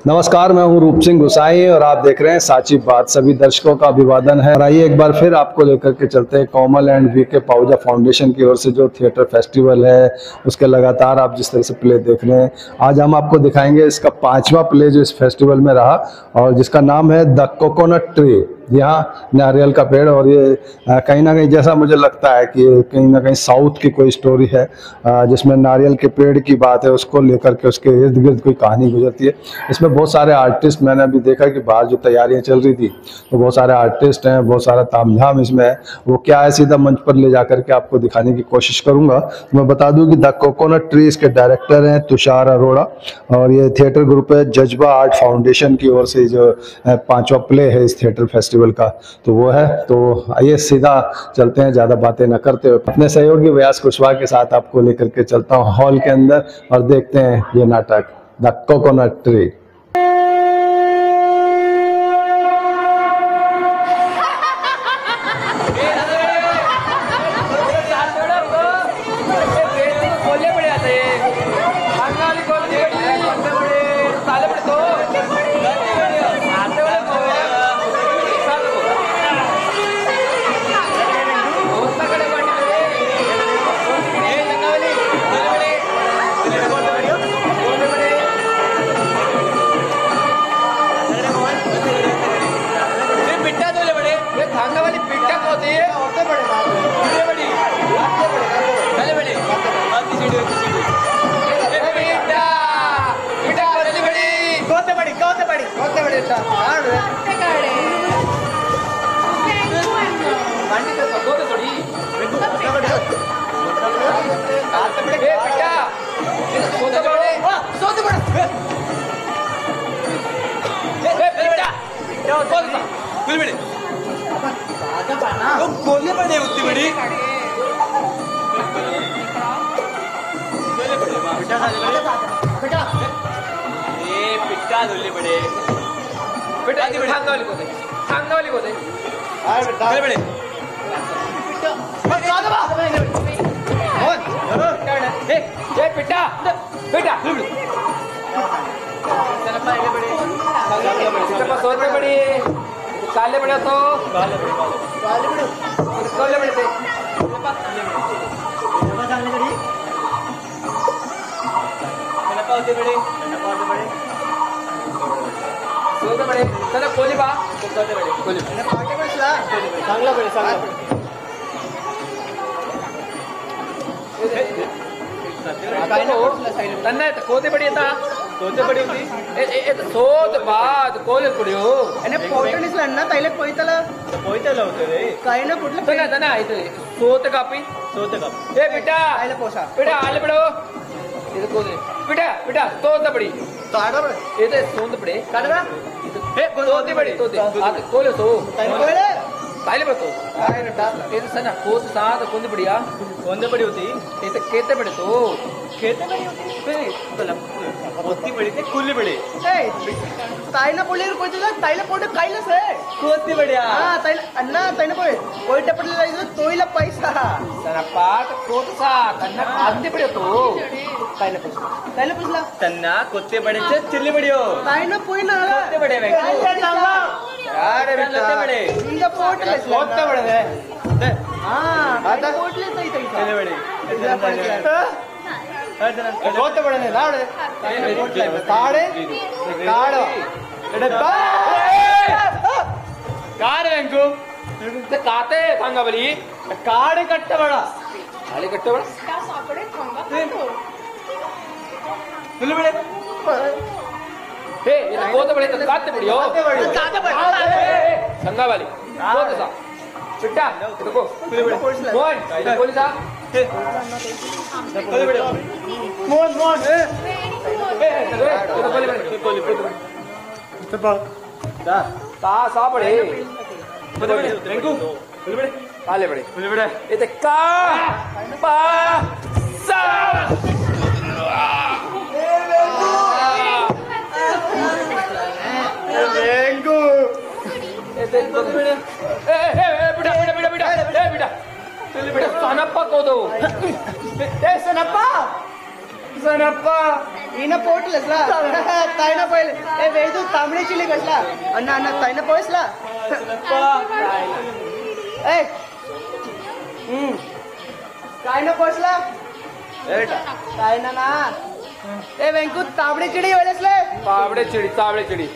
नमस्कार, मैं हूं रूप सिंह गुसाई और आप देख रहे हैं साची बात। सभी दर्शकों का अभिवादन है और आइए एक बार फिर आपको लेकर के चलते हैं कोमल एंड वीके पाहुजा फाउंडेशन की ओर से जो थिएटर फेस्टिवल है उसके लगातार आप जिस तरह से प्ले देख रहे हैं। आज हम आपको दिखाएंगे इसका 5वां प्ले जो इस फेस्टिवल में रहा और जिसका नाम है द कोकोनट ट्री। यहाँ नारियल का पेड़। और ये कहीं ना कहीं जैसा मुझे लगता है कि कहीं ना कहीं साउथ की कोई स्टोरी है जिसमें नारियल के पेड़ की बात है, उसको लेकर के उसके इर्द गिर्द कोई कहानी गुजरती है। इसमें बहुत सारे आर्टिस्ट, मैंने अभी देखा कि बाहर जो तैयारियां चल रही थी तो बहुत सारे आर्टिस्ट हैं, बहुत सारा तामझाम इसमें है। वो क्या है सीधा मंच पर ले जाकर के आपको दिखाने की कोशिश करूंगा। तो मैं बता दूं कि द कोकोनट ट्री इसके डायरेक्टर हैं तुषार अरोड़ा और ये थिएटर ग्रुप है जज्बा आर्ट फाउंडेशन की ओर से जो 5वां प्ले है इस थिएटर फेस्टिवल का, तो वो है। तो आइए सीधा चलते हैं, ज्यादा बातें न करते हुए अपने सहयोगी व्यास कुशवाहा के साथ आपको लेकर के चलता हूँ हॉल के अंदर और देखते हैं ये नाटक द कोकोनट ट्री। काले बड़े तो काले बड़े थे बड़े चला कोली बा कोली चांगला बड़े चांगला कोते बड़ी आता कोते बड़ी होती सोत बाद कोले पड्यो आणि फोटो निसला ना तैले पोयतला होते रे काही ना कुठलं तना तना इथे सोत कापी ए बेटा आले पोसा बेटा आले पडो इथे कोले बेटा तोत बड़ी ताड़ा बड़े इथे सोंद बड़े काडरा ए तोते बड़ी तोते आते कोले तो ताइले बतो इथे सना कोत साथ कोंद बढ़िया कोंद बड़ी होती इथे केते बड़े तो खेते बड़ी होती होती बड़ी थे कुल्ली बड़ी ताईना पोले कोई ताईला पोटे खाईलच रे कोती बढ़िया हां ताईला अन्ना ताईना पोय कोई टपडले लाईज तोईला पैसा सना पाट कोतसा अन्ना खाते बड़ी तो ताईला पैसा तन्ना कोते बड़े से चिल्ली बड़ियो ताईना पोई ना कोते बड़े वे अरे बेटा बड़े इंदा पोटले कोते बड़े रे हां आता पोटले तई चिल्ली बड़ी कोते बड़े ने लाड़े ताड़े काड़ो एडे कार वेंकु ते काते थांगा बली काड़े कट्टे बड़ा खाली कट्टे बड़ा का सापड़े थांगा तुले बड़े हे ये कोते बड़े तो काते बड़ी हो काते बड़ी संगा वाली कोते सा चिट्टा देखो तुले बड़े कौन पुलिस आ तुले बड़े मोन ता सापड़े काले बड़े इते का पा सा रेंगू इते बेटा सनप्पा को दो सनप्पा ఈయన పోట్లేస్లా తాయిన పోయలే ఏ వేదు तांबडी चिली कसला अण्णा अण्णा ताईना पोयसला ए ताईना पोयसला एटा ताईना ना ए वेंकू तांबडी चिड़ी वेलेसले तावड़े चिड़ी तावड़े चिड़ी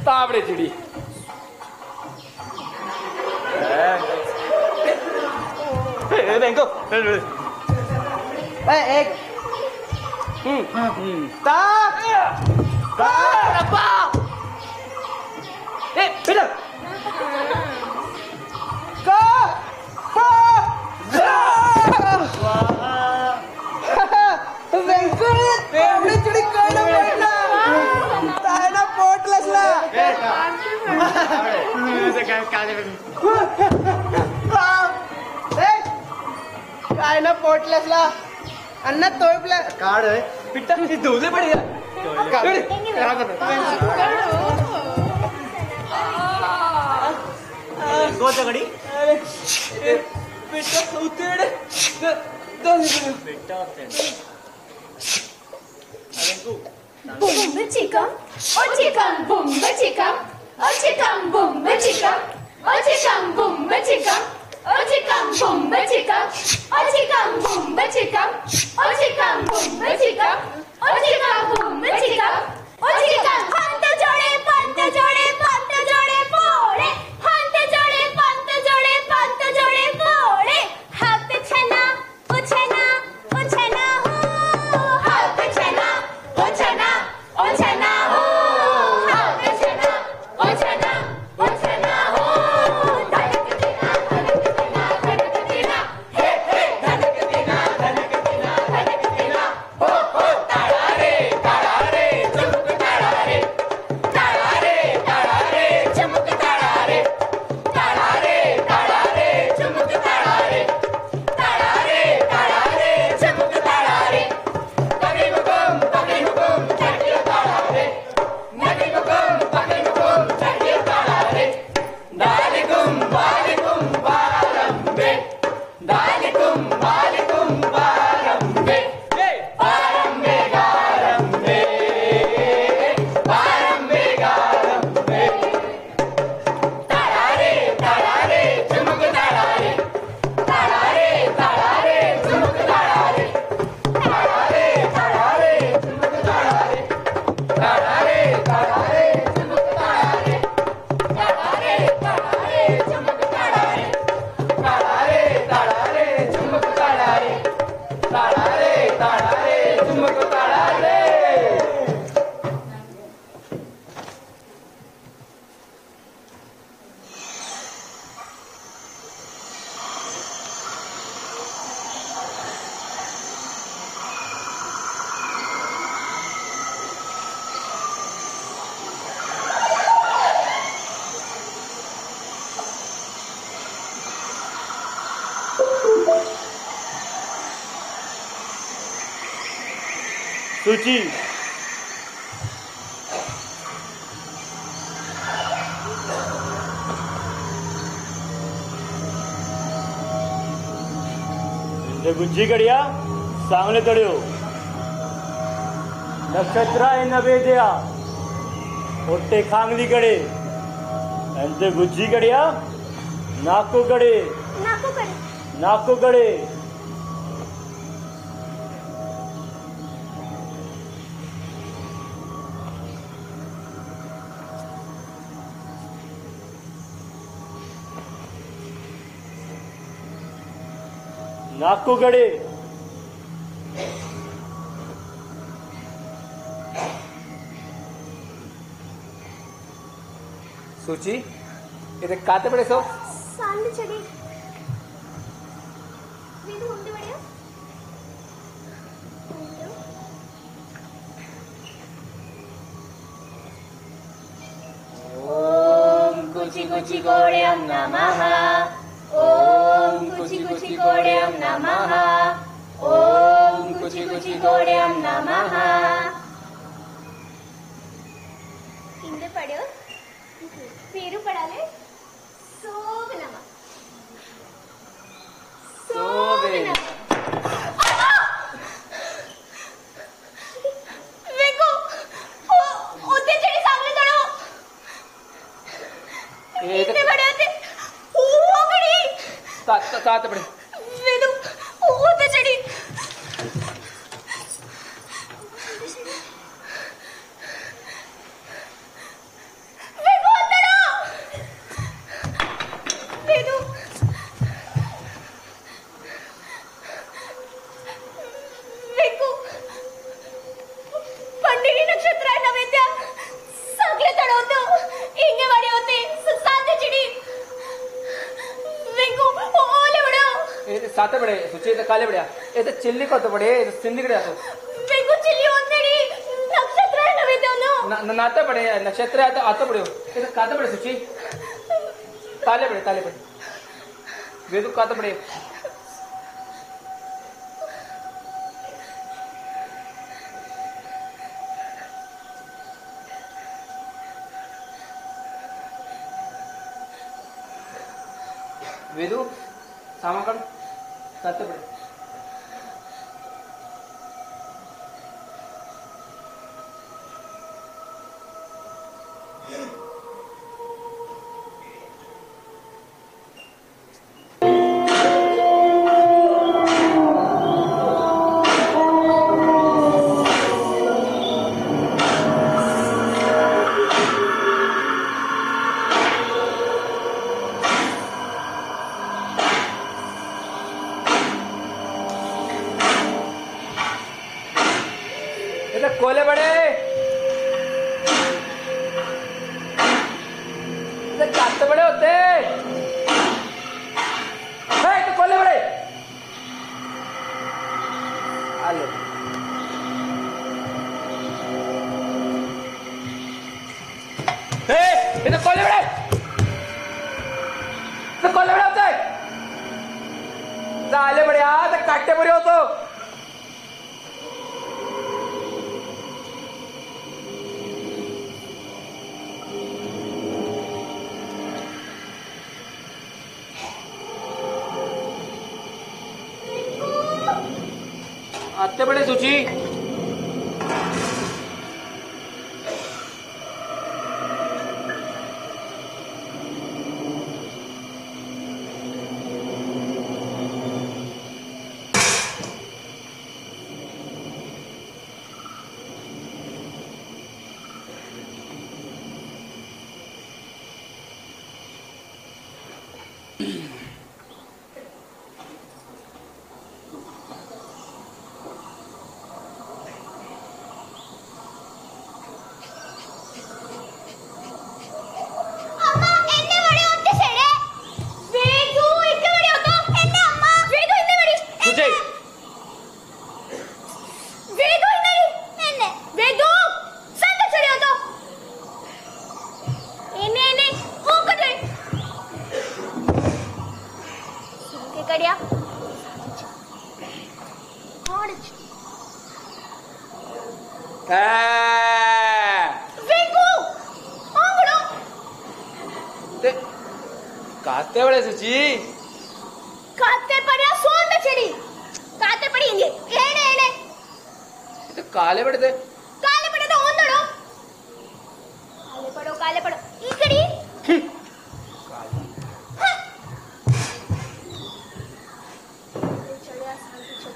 तावड़े चिड़ी ए वेंकू ए एक ता ता रब्बा ए बेटा का वेंकू तांबडी चिड़ी कायना पोयला तायना पोटलसला कायना पोटलसला अन्न तोयपला काढ पिट्टा धुवले पडे गोचगडी पिट्टा उतेडे Boom chicken, oh chicken, boom chicken, oh chicken, boom chicken, oh chicken, boom chicken, oh chicken, boom chicken, oh chicken, boom chicken, oh chicken, boom chicken, oh chicken, boom chicken, oh chicken, Pant जोड़े पोड़े, पंत जोड़े पोड़े, हाथ छना उछना उछना हो, हाथ छना उछना उछना हो, हाथ छना उछना उछना हो, धड़क देना हे हे धड़क देना हो ताड़ारे चुमुक ताड़ारे चुमुक ताड़ारे चुमुक ताड़ारे चुमुक ताड़ारे पगड़ी मुकुम चढ़ियो ताड़ारे नदी मुकुम चढ़ियो ताड़ारे दालिकुम बारंबे पारंबे गारंबे ताड़ारे चुमुक ताड़ारे चुमुक ताड़ारे चुमुक ताड़ारे चुमुक ताड़ारे चुमुक ताड़ारे चुमुक ताड़ारे चुमुक ताड़ारे सूची गुज्जी कड़िया सांगले तड़ियो नक्षत्रा नवेद्या ओट्टे खांगली कड़े एंते गुज्जी कड़िया नाको कड़े नाको कड़े सूची इधर काते पड़े सो सांड चढ़ी वीडू उंडे बढ़िया ओम कुची गोड्यां नमः ओम कुची गोड्यां नमः ओम कुची गोड्यां नमः इंदे पढ़ो पेरू पढ़ाले सोव नमः साथ बड़े वेदू होते चढ़ी वेदू होतड़ो वेदू वेदू पंडिरी नक्षत्र आहे नव्हे त्या सगळे चढवतो इंगेवाडी होते साथे चिडी वेंकू ओले बड़ो ये साथ बड़े सुची तो काले बड़े ये तो चिल्ली को तो बड़े सिंधी कड़े आतो वेंकू चिल्ली होतड़ी नक्षत्र आहे नव्हे त्यानो नाते बड़े नक्षत्र आतो बड़े ये तो काते बड़े सुची ताले बड़े वे तो काते बड़े वेदू सामा कर साथ बड़े कोले बड़े काते बड़े होते तो कोले बड़े आलो ये तो कोले बड़े होते आले बड़े तो काटे बड़े हो तो आते बड़े सुची काते बड़े सुची काते पड़िया सोन में चढ़ी काते पड़ेंगे एने एने तो काले बड़े थे तो ओंदड़ो काले पड़ो इकड़ी चढ़िया शांति चढ़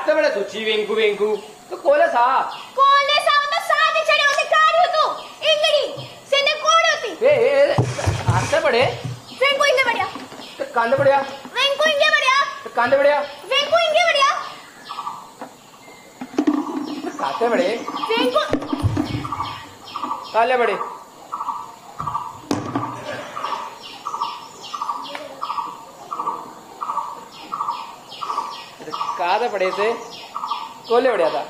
काते बड़े सुची वेंकू वेंकू तो कोले सा कोले सावन तो साथ चढ़े होते कार हो तो इंगड़ी सेने कोड़ होती ए आते बड़े वेंकू इंगे बढ़िया तो कांदे बढ़िया वेंकू इंगे बढ़िया तो कांदे बढ़िया वेंकू इंगे बढ़िया काते बड़े वेंकू काले बड़े काते बड़े से कोले बढ़िया था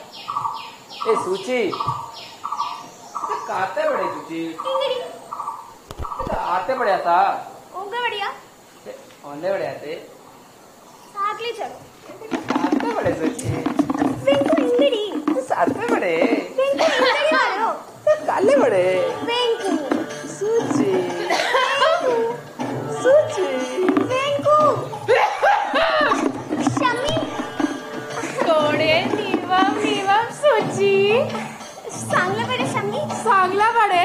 ए सूची तो काते बड़े सूची इंगड़ी तो आते बढ़िया था ओंगे बढ़िया ओंदे बढ़िया थे साथ ले चलो काते बड़े सूची वेंकू इंगड़ी साते बड़े वेंकू इंगड़ी मारो काले बड़े वेंकू सूची वेंकू शमी कोडे निवम निवम सुची सांगला बड़े शमी सांगला बड़े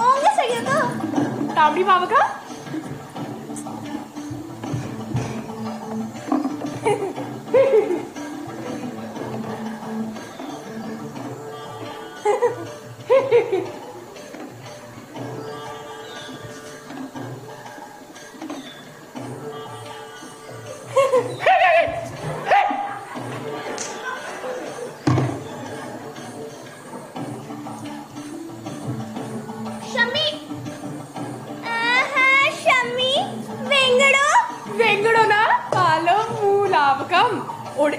ओंगे सही हो तो तावड़ी बाबा का शमी शमी वेंगड़ो वेंगड़ो ना कालो मूलावकम ओडे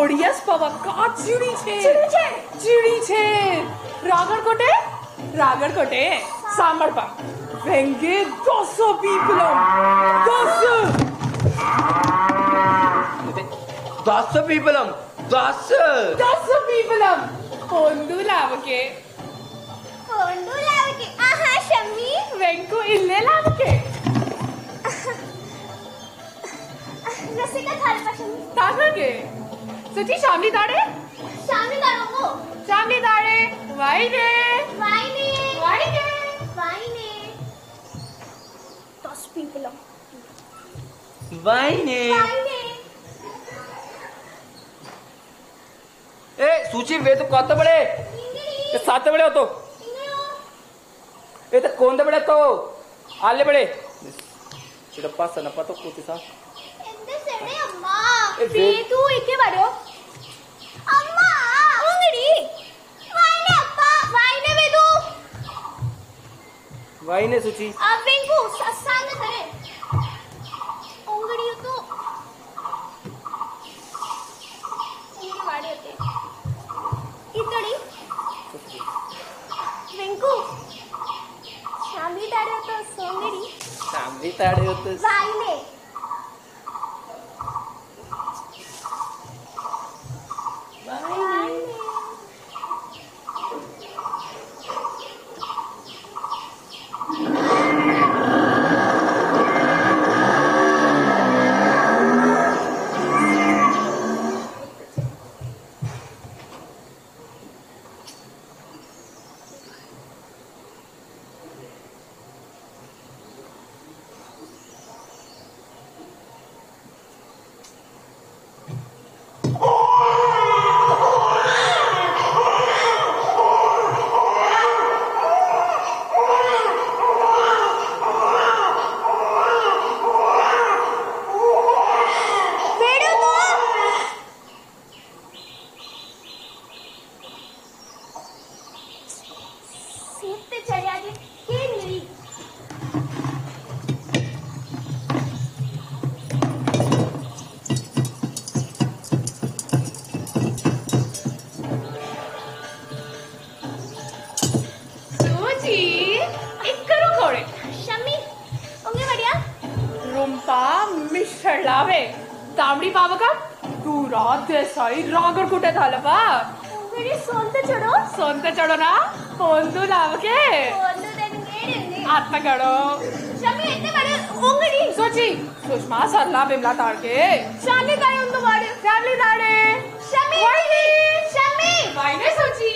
ओडियस पवा का चिड़ी छे चिड़ी छे रागड़ कोटे सांबर पा वेंगे 200 पीपलम 10 पीपलम 200 पीपलम पोंदू लावके कोंडू लावके शमी वेंकू इल्ले लावके रसिका थाल पर शमी तागके सची शामली दाड़े शामी करोगो शामली दाड़े वाइने वाइने वाइने 10 people वाइने वाइने ए सूची वे तो कत बड़े इंगड़ी सात बड़े हो तो इंगड़ो ये तो कौन दे बड़े तो आले बड़े चिड़प्पा सनप्पा तो कोती सा ಎಂದೆ ಸೆಡೆ ಅಮ್ಮ ए वे ಬೇದು ಇಕ್ಕೆ ಬರೋ ಅಮ್ಮ ಅಂಗಡಿ ವಾಯ್ನೆ ಅಪ್ಪ ವಾಯ್ನೆ ಬೇದು वाइने सूची ಅವೆಂಗು ಸಸ್ಸಾಂಗ ಕರೆ ಅಂಗಡಿ ಇತ್ತು ಅಂಗಡಿ ವಾಡಿಯತೆ ಇತ್ತಡಿ ವೆಂಕು ಶಾಮಿ ದಾಡೆ तो ಸೋಂಗಡಿ शामली ताड़े होते वाइने वाइने सीते चढ़िया के केली सूची इकरो कोड़े शमी उंगे बढ़िया रुम्पा मिश्र लावे तांबड़ी बाबा का तू रात देसाई रागड़ कुटे थालपा उंगड़ी सोंते चढ़ो सोंते चढ़ो ना पोंदू लावके ಒಂದು ದೆಂಗೇಡಿ आत्मा कड़ो ಶಮಿ ಎತ್ತೆ ಬರೆ ಉಂಗಡಿ सूची सुषमा सरला बिमला ताड़के ಶಾಮಿ ಕಾಯಿ ಒಂದು ಮಾಡಿ फैमिली दाड़े ಶಮಿ वाइने ಶಮಿ वाइने सूची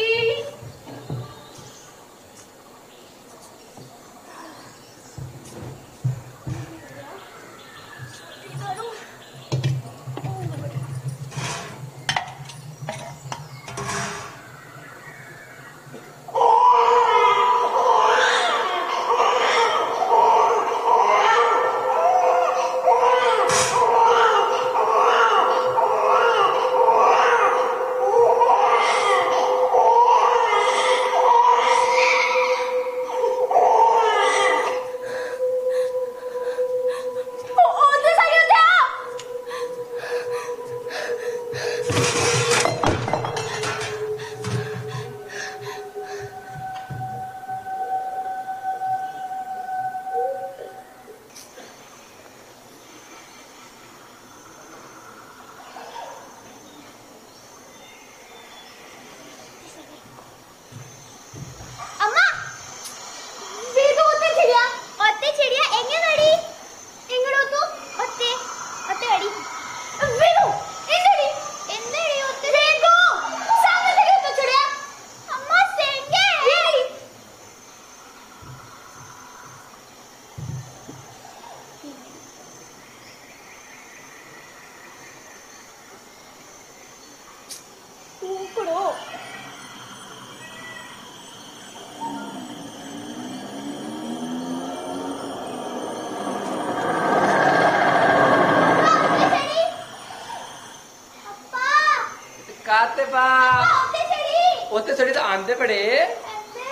बा होते सड़ी ओते सड़ी तो आंदे पड़े अंदे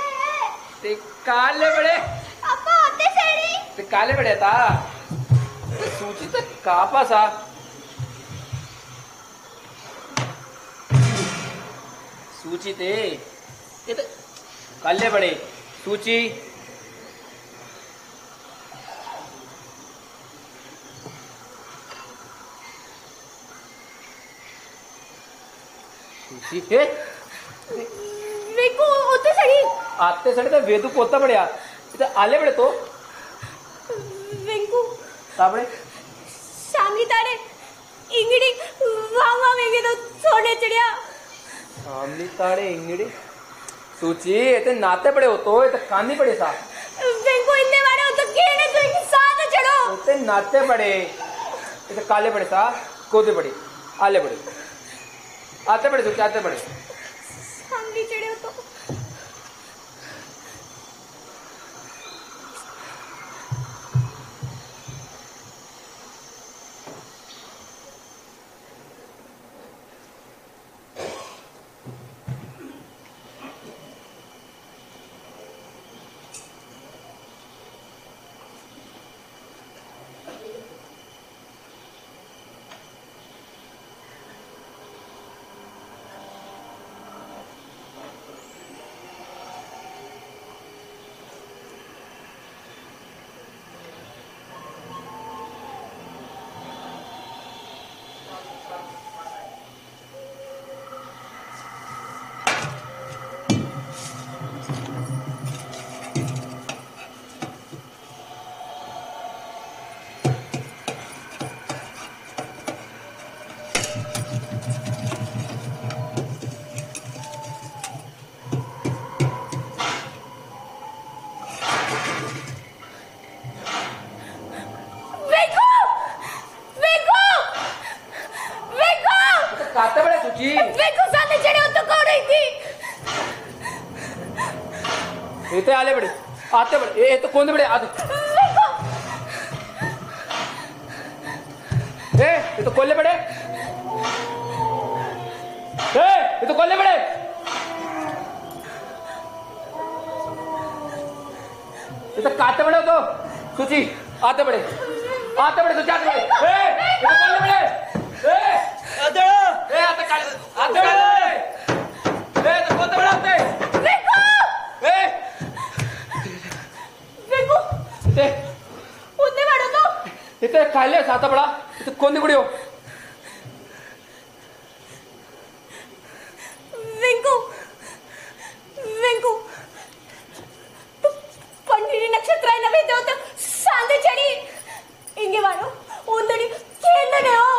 ते काले बड़े अपा होते सड़ी ते काले बड़े था ते सूची तो कापा सा सूची ते ये तो काले बड़े सूची सूची है वेको होते सड़ी आते सड़े तो वेदू कोता बढ़िया इधर आले बड़े तो वेंकू ताबड़े शामी तारे इंगड़ी वावा वेगे तो सोने चढ़िया सामने ताड़े इंगड़ी सूची ये तो नाते बड़े हो तो ये तो कानी बड़े सा वेंकू इतने बारे हो तो केने तो एक साथ चढ़ो ये तो नाते बड़े ये तो काले बड़े सा कोदे बड़े आले बड़े आते बड़े सूची आते बड़े शामी चढ़े हो तो काते बड़े सूची वेको सामने चढ़े हो तो कौन रही थी ये तो आले बड़े आते बड़े ये तो कौन बड़े आते वेको ये तो कोल्ले बड़े ये तो कोल्ले बड़े ये तो काते बड़े हो तो सूची आते बड़े सूची आते बड़े ये तो कोल्ले बड़े आते काले आते बड़े तो कोते बड़े आते वेको वेको ते उतने बारे तो इतने काले साता बड़ा तो कौन गुड़ी हो वेको वेको पंडिरी नक्षत्र है नवे तो सांदे चढ़ी इंगे वालो उतड़ी खेलने हो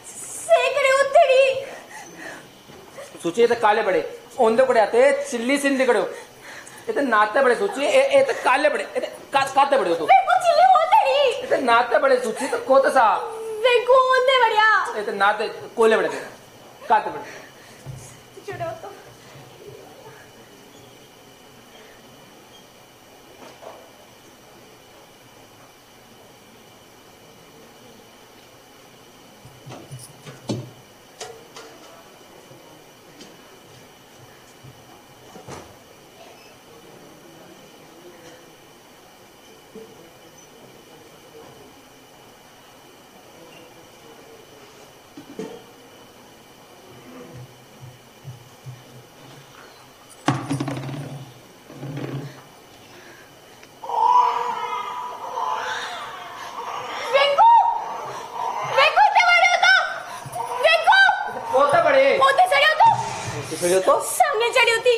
सेकड़े उतड़ी सूची तो काले बड़े ओंदे बड़े आते चिल्ली सिंधी कड़ो ये तो नाते बड़े सूची ये तो काले बड़े ये काते बड़े हो तो वेको चिल्ली उतड़ी ये तो नाते बड़े सूची तो कोते सा वेको उतने बढ़िया ये तो नाते कोले बड़े काते बड़े चढ़ो तो वेको वेको इतने बड़े हो तो वेको कोते बड़े होते चढ़े हो तो खड़े हो तो सामने चढ़ी होती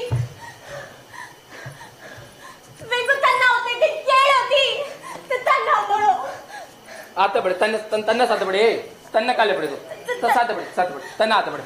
वेको तन्ना होते थे केड़ होती तो तन्ना होतो आते बड़े तन्ने साते बड़े तन्ने काले बड़े तो साते बड़े तन्ने आते बड़े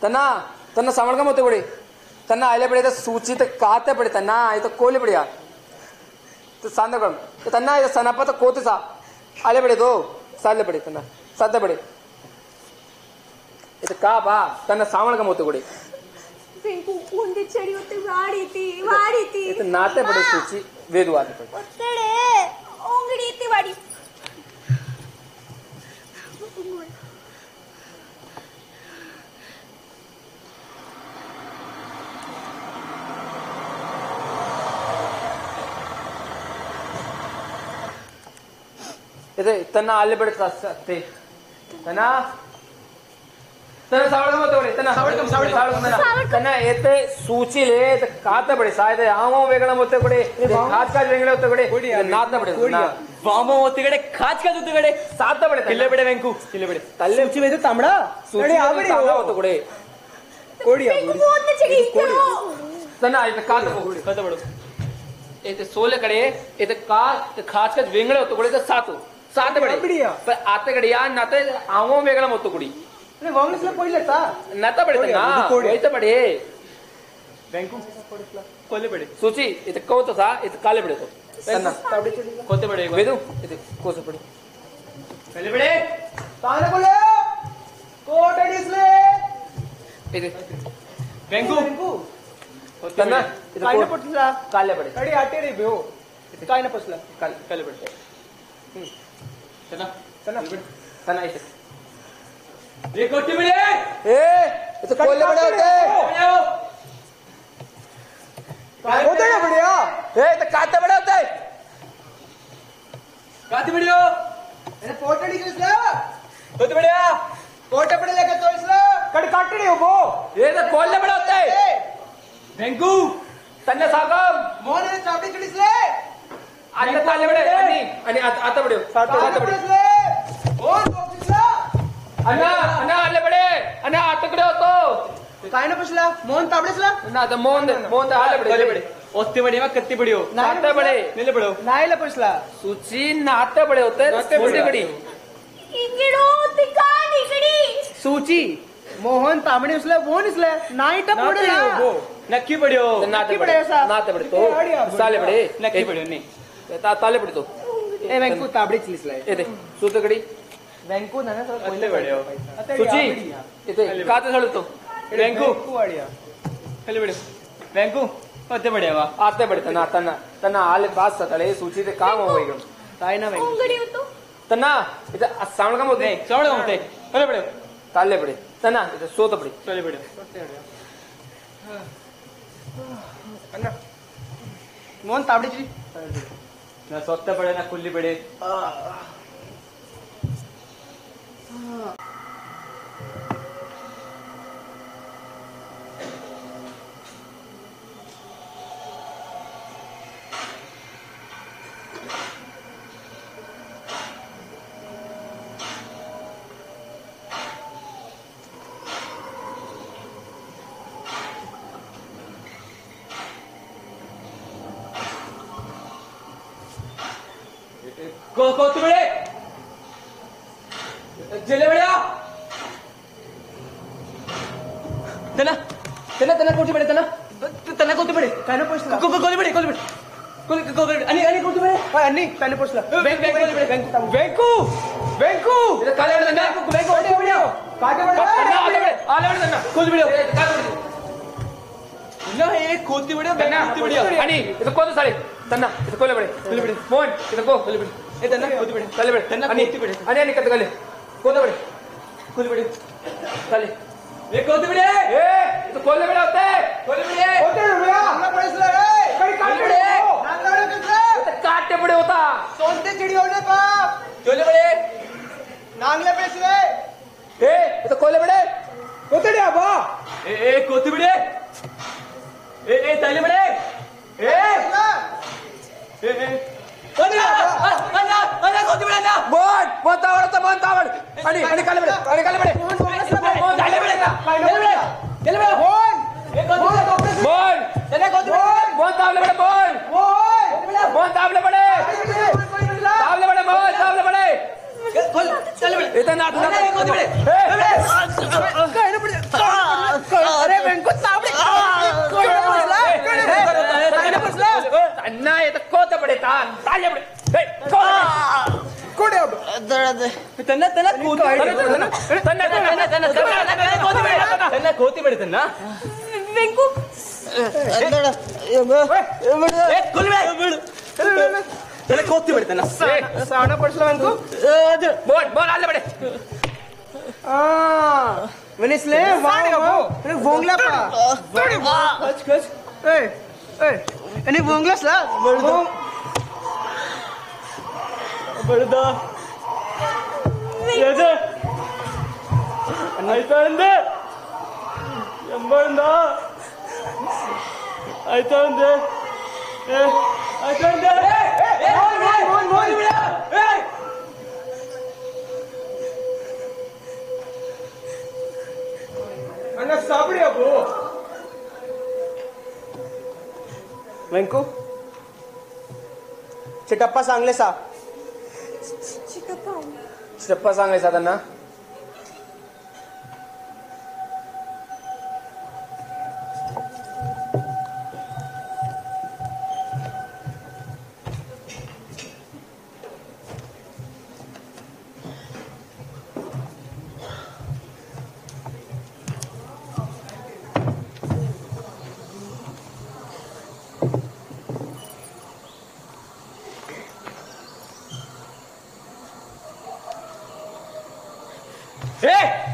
तन्ना सावण का मोते बड़े तन्ना आयले पड़े तो सूची तो काते पड़े तन्ना ये तो कोले बढ़िया तो सांदा कम तो तन्ना ये सनापा तो कोते सा आले बड़े दो साले बड़े तन्ना सादा बड़े ये तो का बा तन्ना सावण का मोते बड़े वेंकू उंदे चढ़ी होते वाड़ी थी ये तो नाते बड़े सूची वेदु आते पड़े ಒತ್ತಡೆ ಉಂಗಡಿ ಇತ್ತಿ ವಾಡಿ ये तना आले बड़े सकते तना तना सावड़ का मत बड़े तना सावड़ तना येते सूची ले तो काते बड़े शायद आमो वेगड़ा मोते बड़े खास का वेगड़े होते बड़े नातना बड़े वामो होते गड़े खाच का होते गड़े साता बड़े किले बड़े वेंकू किले बड़े तल्ले सूची वेदे तांबड़ा सूची आवे साता होते बड़े कोड़िया वेंकू बहुत चढ़ी तना ये काते बड़े कत बड़ो ये सोले कड़े ये का खास का वेगड़े होते बड़े तो सातो सात बड़े पर आते गड़िया नाते आमो वेगड़ा मोते बड़ी अरे वांगले पहिले ता नाता बड़े ना वही तो बड़े वेंकू कोले बड़े सूची ये कहो तो था ये काले बड़े तो तना कोते बड़े वेदु ये को से बड़े पहले बड़े ताने बोले कोट इसले ये वेंकू तना काय ना पटला काले बड़े अडी आटे रे बेओ काय ना पसला काले बड़े तना तना तना ऐसे ये कोटी बड़े ये तो कोले बड़े होते होते ना बढ़िया ये तो काते बड़े होते काती बढ़िया अरे पोटड़ी इसले होते बढ़िया कोटे पड़े लेके तो इसले कट काटे रे वो ये तो कोले बड़े होते वेंकू तन्ने सागम मोहन ने चाबड़ी चढ़ी इसले अन्य ताले बड़े अनि आता बड़े ताने पड़े इसले मोहन को इसले अन्ना अन्ना आले बड़े अन्ना आता बड़े हो तो काय ना पसला मोहन ताबड़े इसले ना तो मोहन आले बड़े ओत्ते बड़ी वा कत्ती बड़ी हो नाते बड़े नीले बड़ो नाईला पसला सूची नाते बड़े होते छोटी बड़ी इंगड़ो तिका निकड़ी सूची मोहन ताबड़े इसले मोहन इसले नाई टप पड़े वो नक्की बड़ियो नाते बड़े ऐसा? नाते बड़े तो साले बड़े नक्की बड़ियो नहीं ताले बड़े तो ए वेंकू ताबड़ी इसले ये दे सूत गड़ी वेंकू ना सब अत्ते बड़ियो सूची ये दे काते सड़ तो वेंकू आड़िया पहले बड़े वेंकू ओत्ते बढ़िया वा आते बड़े तना तना तना आले बात सतड़े सूची ते काम हो गई काय ना वेंकू उंगड़ी हो तो तना इधर साउंड कम होते चौड़े होते पहले बड़े ताले बड़े तना इधर सोत बड़ी पहले बड़े मोहन ताबड़ी जी ना सोते बड़े ना कुल्ली बड़े कोते बड़े जले बढ़िया तना तना तना कोटी बड़े तना तना कोटी बड़े काय ना पसला कोली बड़े अनि कोटी बड़े अन्नी काय ना पसला वेंकू वेंकू इधर काले बड़े तना वेंकू कोटी बड़े काके बड़े आले बड़े तना कोली बड़े काले बड़े ना ये कोती बड़े तना कोती बड़े अनि इधर कोते साले तना इधर कोले बड़े मोहन इधर को कोले बड़े ए तना कोती बड़े काले बड़े तना अनि कोती बड़े अनि कत काले कोते बड़े कोली बड़े काले ये कोती बड़े ए तो कोले बड़े होते कोली बड़े होते रे भैया हमला पड़े इसले रे कड़ी काटे बड़े नांगला रे किसले तो काटे बड़े होता सोनते चिड़ी होने बाप चोले बड़े नांगले पे इसले ए तो कोले बड़े होते रे बा ए कोती बड़े ए ताले बड़े ए ए अन्ना कोती बड़े ना मोहन तावड़ अनि काले बड़े ताले बड़े चले बड़े मोहन ए कोती बड़े मोहन चले कोती बड़े मोहन तावले बड़े मोहन मोहन तावले बड़े तावले बड़े मोहन तावले बड़े चले बड़े इतना ना कोती बड़े काय ना पड़े अरे वेंकू ताबड़ी काय ना पसला तन्ना ये तो कोते बड़े ताले बड़े कोड़े अब तन्ना तन्ना कोती बड़े तन्ना वेंकू तन्ना कोती बड़े तन्ना सावना पडसला वेंकू बोल आले बड़े वेनिसले वोंगला पा खच खच ए आणि वोंगलासला बड़दा येजे आयतांदे ಎಂಬಂದ ಆಯ್ತಂದೆ ಆಯ್ತಂದೆ ಅಣ್ಣ ಸಾಬಡಿ ಅಬ್ಬು ವೆಂಕು ಚಿಟ್ಟಪ್ಪ सांगले सा चिटप्पा सांगायचा त्यांना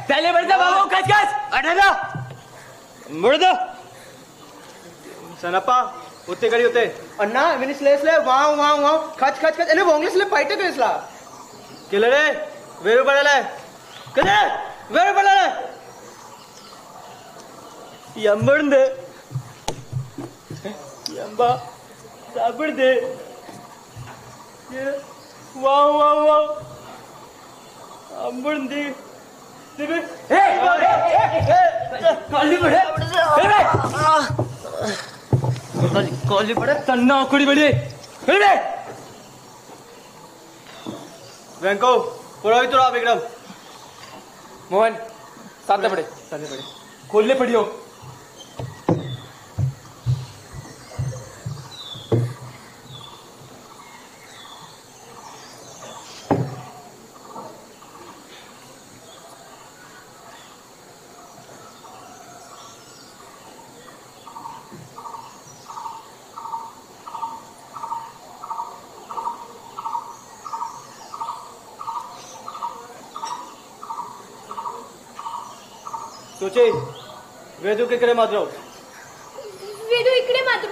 त्याले बडदा बाबू कच कच अडला बडदा सनप्पा होते कडी होते अण्णा वेनिसले वाव वाव वाव खच खच खच आणि वोंगलेसले पायटे केसला केलं रे वेळ पडायलाय कधी वेळ पडायलाय ಎಂಬಂದೆ ಎಂಬ ಸಾಬಿಡ್ದೆ ವಾವ್ ವಾವ್ ವಾವ್ ಅಂಬಂದೆ कॉली पड़े तन्ना कुड़ी बड़ी वेंको पुरोहित राव विक्रम मोहन साधे बड़े खोलने पड़ी हो सोचे वेदू केकडे मात्र वेदू इकडे मात्र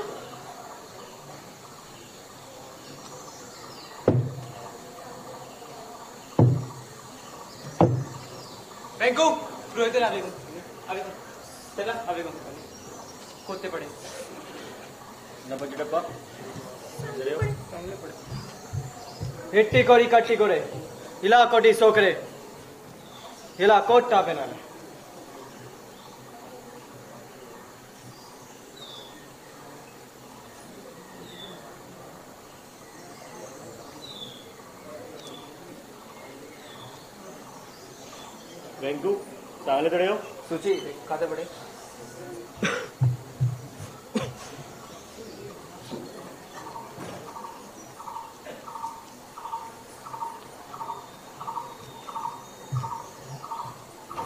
वेंकू रोहित आवेगो चला आवेगो कोते पड़े चिटप्पा हिट्टी कोरी कट्टी कोरे हिला कोटी सोकरे हिला कोट्टा बेनाने वेंकू चांगले तडे हो सूची खाते बड़े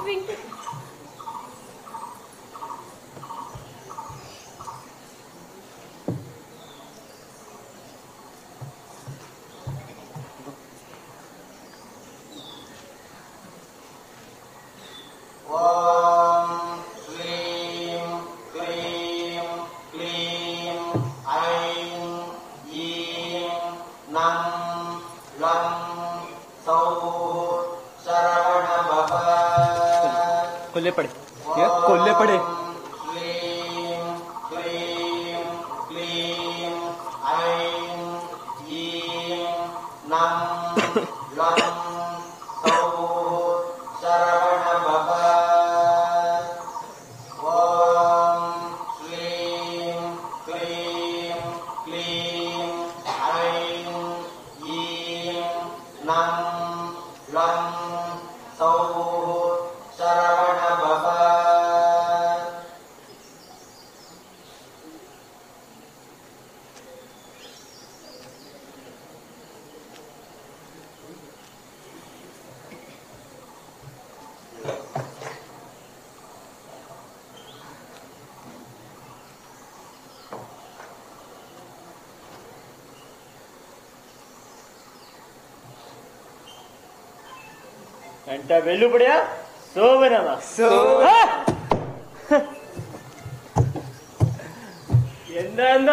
वेंकू कोल्ले पड़े ये कोल्ले पड़े ಎಂಟ ಬೆಲ್ಲು ಪಡೆಯ ಸೋಬನಮ ಎಂದ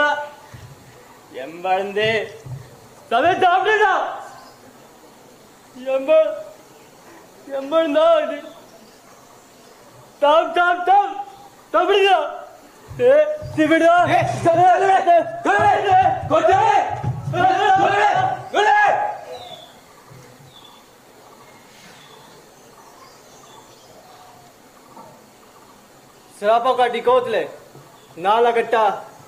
ಎಂಬಂದೆ ತವೆ ತಾಪ್ಲಿದ ಎಂಬಂದ ತಾಪ್ ತಬ್ಳಿದ ತಿಬಿಡ ಶ್ರಾಪ ಕಾಟಿ ಕೋತ್ಲೆ ನಾಲಗಟ್ಟ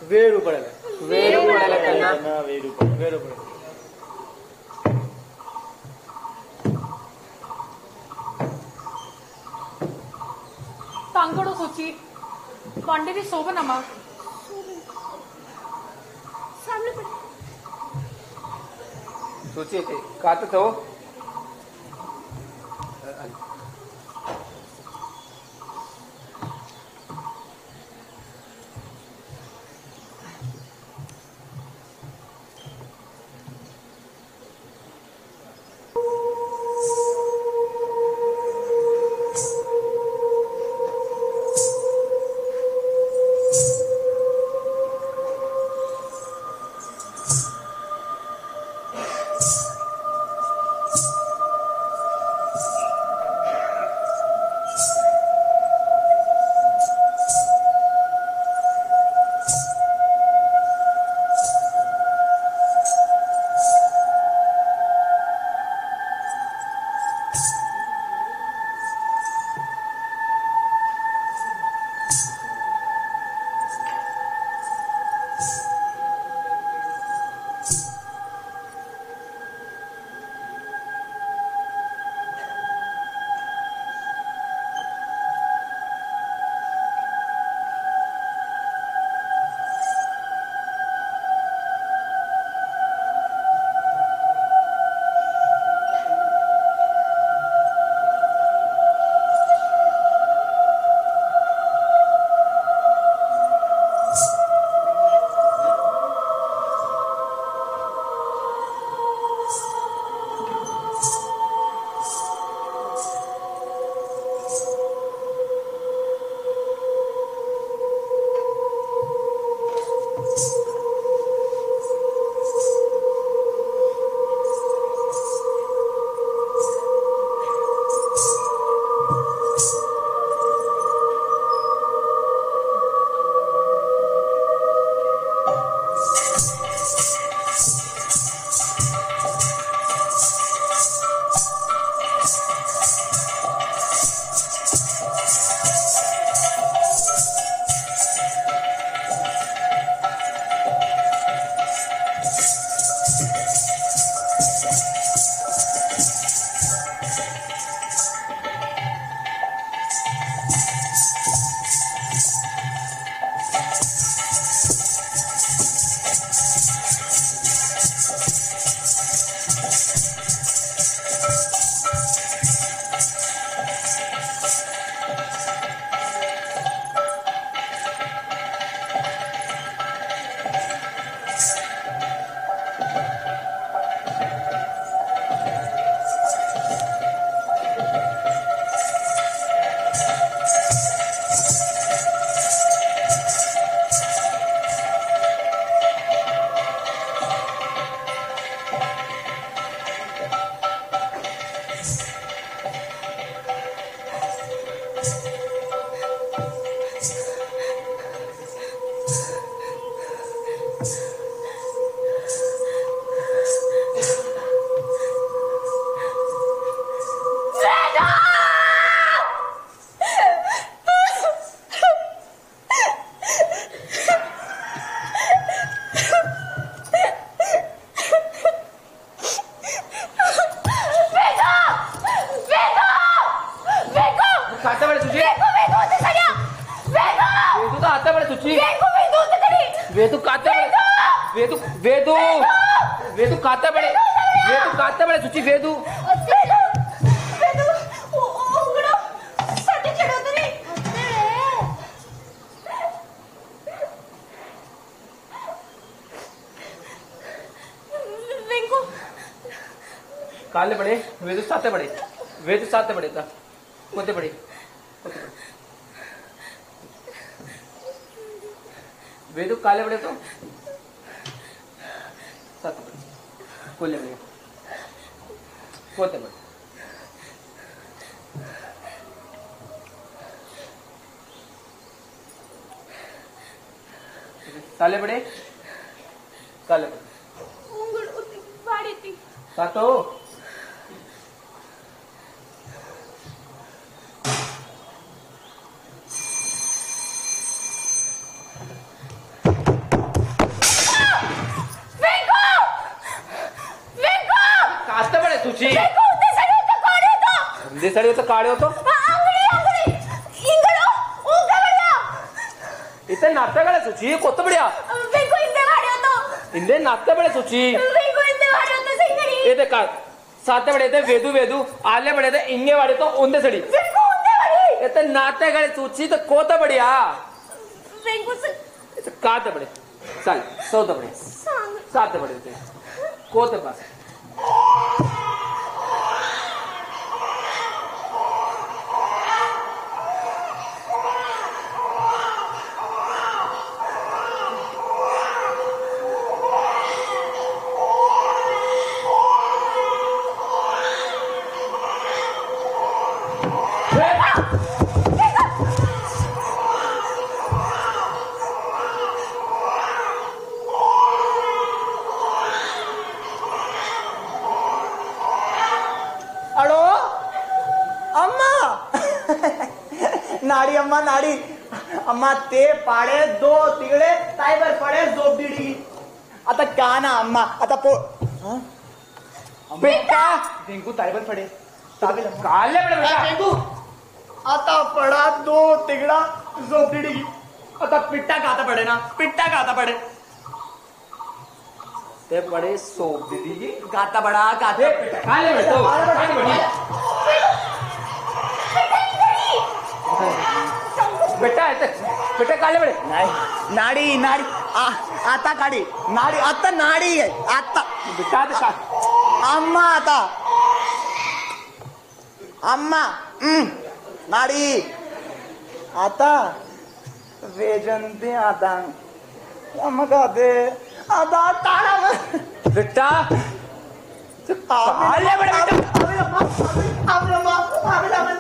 ವೇರು ಪಡಲೆ వేరు పడలే కన్నా ವೇರು ಪಡಲೆ तांगड़ो सोची पांडे की शोभनमा सामने पड़े सोचिए थे कात तो वेदू काते बड़े वेदू काते बड़े सुची वेदू उंगड़ो सटे चढ़ो तरी काले बड़े वेदू साते बड़े वे तो साथ बड़े था कोते बड़े वे तो काले बड़े तो साथ बड़े कोले बड़े कोते बड़े काले बड़े काले बड़े उंगल उती बाड़ी थी सातो तुझी देसाडी होतं काळे होतो इथे नाट्य काढे सुची कोत बड्या इंदे नाट्य बडे सुची येते का साते बडे येते वेदू वेदू आले बडे येते इंगे वाडे तो उंदे सडी येते नाट्य काढे सुची तर कोत बड्या कात बडे चाल चौथ बडे सात बडे येते कोत पास नाडी अम्मा नाडी अम्मा ते पाडे दो तिगडे तायबर पडे झोप दिडी आता का ना अम्मा आता बेटा टेंकू तायबर पडे काले बडे बेटा टेंकू आता पडा दो तिगडा झोप दिडी आता पिट्टा खाता पडे ना पिट्टा खाता पडे ते बडे सोप दीदी गाता बडा गाते काले बडे तो काले बडे बेटा बेटा काले बडे नाही नाडी नाडी आता काढी नाडी आता नाडी आहे आता बेटा ते का अम्मा आता अम्मा नाडी आता वेजंती आता मग दे आता ताळा बेटा काले बडे बेटा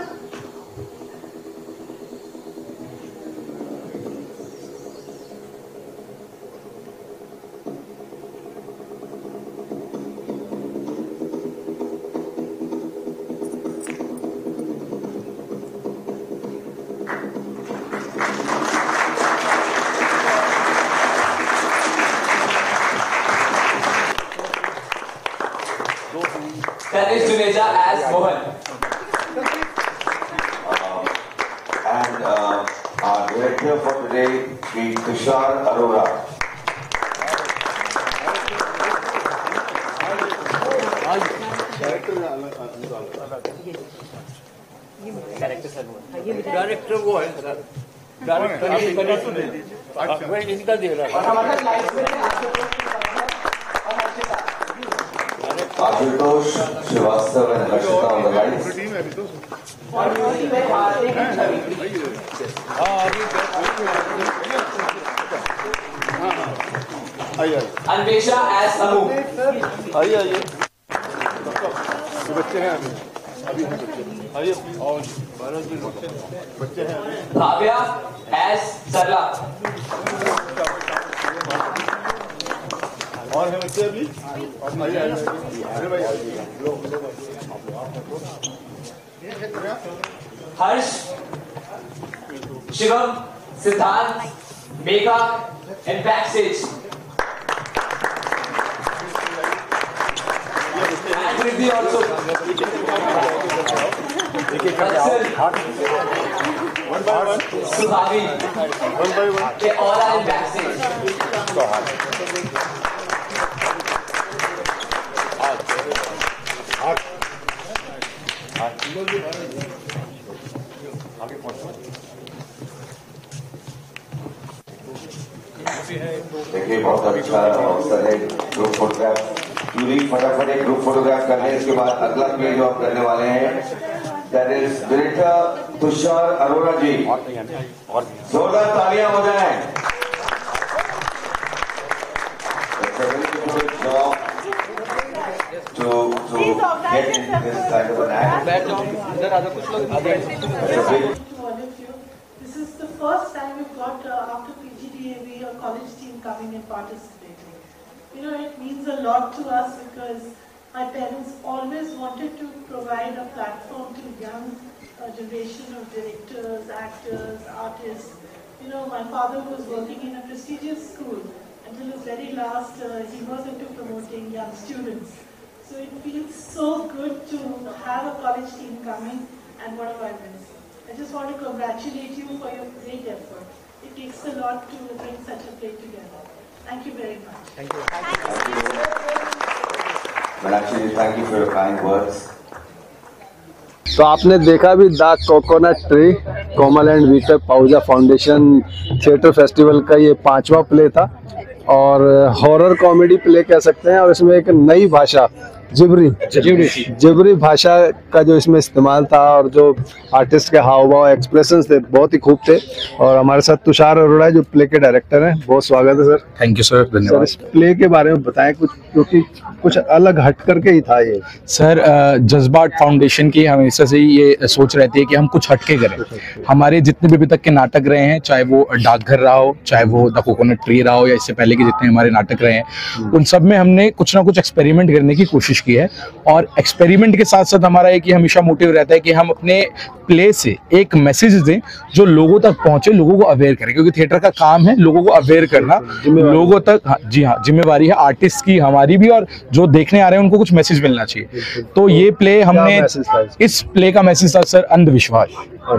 Tanis Juneja as Mohan. And our director for today, Sri Tushar Arora. Director वो है डायरेक्टर इनका दे रहा Ashutosh Srivastava and Rashita on the lights. Anvesha as Anu. Bhavya as Sarla. और है बच्चे अभी Harsh, Shivam, Siddharth, Megha, and backstage. And Riddhi also. Vatsal, Subhavi, they all are in backstage. देखिए बहुत अच्छा अवसर है ग्रुप फोटोग्राफ पूरी फटाफट एक ग्रुप फोटोग्राफ कर लें। इसके बाद अगला प्ले जो आप करने वाले हैं that is director Tushar Arora ji. जोरदार तालियां हो जाए। To get into this kind of an act. This is the first time we've got after PGDAV a college team coming and participating. You know, it means a lot to us because my parents always wanted to provide a platform to young generation of directors, actors, artists. You know, my father was working in a prestigious school until his very last. He was into promoting young students. So it feels so good to have a college team coming, and what have I missed? I just want to congratulate you for your great effort. It takes a lot to bring such a play together. Thank you very much. Thank you. Meenakshi ji, thank you for your kind words. तो आपने देखा भी the coconut tree Komal and VK Pahuja foundation theatre festival का ये 5वां play था और horror comedy play कह सकते हैं। और इसमें एक नई भाषा जिब्री भाषा का जो इसमें इस्तेमाल था और जो आर्टिस्ट के हाव भाव एक्सप्रेशंस थे बहुत ही खूब थे। और हमारे साथ तुषार अरोड़ा जो प्ले के डायरेक्टर हैं, बहुत स्वागत है सर। थैंक यू सर, धन्यवाद। इस प्ले के बारे में बताएं कुछ, क्योंकि कुछ अलग हट करके ही था ये। सर जज्बात फाउंडेशन की हमेशा से ही ये सोच रहती है कि हम कुछ हटके करें। हमारे जितने भी अभी तक के नाटक रहे हैं, चाहे वो डाकघर रहा हो, चाहे वो द कोकोनट ट्री रहा हो, या इससे पहले के जितने हमारे नाटक रहे हैं, उन सब में हमने कुछ ना कुछ एक्सपेरिमेंट करने की कोशिश की है। और एक्सपेरिमेंट के साथ साथ हमारा एक हमेशा मोटिव रहता है कि हम अपने प्ले से एक मैसेज दें जो लोगों तक पहुंचे, लोगों को अवेयर करें, क्योंकि थिएटर का काम है लोगों को अवेयर करना, लोगों तक। हाँ जी हाँ, जिम्मेवारी है आर्टिस्ट की, हमारी भी, और जो देखने आ रहे हैं उनको कुछ मैसेज मिलना चाहिए। तो ये प्ले हमने, इस प्ले का मैसेज था सर अंधविश्वास।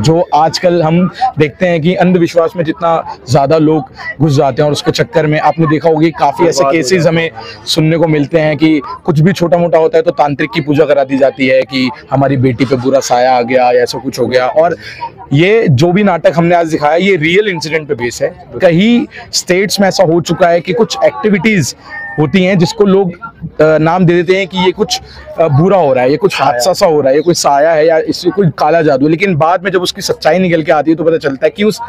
जो आजकल हम देखते हैं कि अंधविश्वास में जितना ज्यादा लोग घुस जाते हैं, और उसके चक्कर में आपने देखा होगा काफी ऐसे केसेस हमें सुनने को मिलते हैं कि कुछ भी छोटा मोटा होता है तो तांत्रिक की पूजा करा दी जाती है कि हमारी बेटी पे बुरा साया आ गया या ऐसा कुछ हो गया। और ये जो भी नाटक हमने आज दिखाया ये रियल इंसिडेंट पे बेस है। कई स्टेट्स में ऐसा हो चुका है कि कुछ एक्टिविटीज होती हैं जिसको लोग नाम दे देते हैं कि ये कुछ बुरा हो रहा है, ये कुछ हादसा सा हो रहा है, ये कोई साया है या इससे कोई काला जादू है। लेकिन बाद में जब उसकी सच्चाई निकल के आती है तो पता चलता है कि उस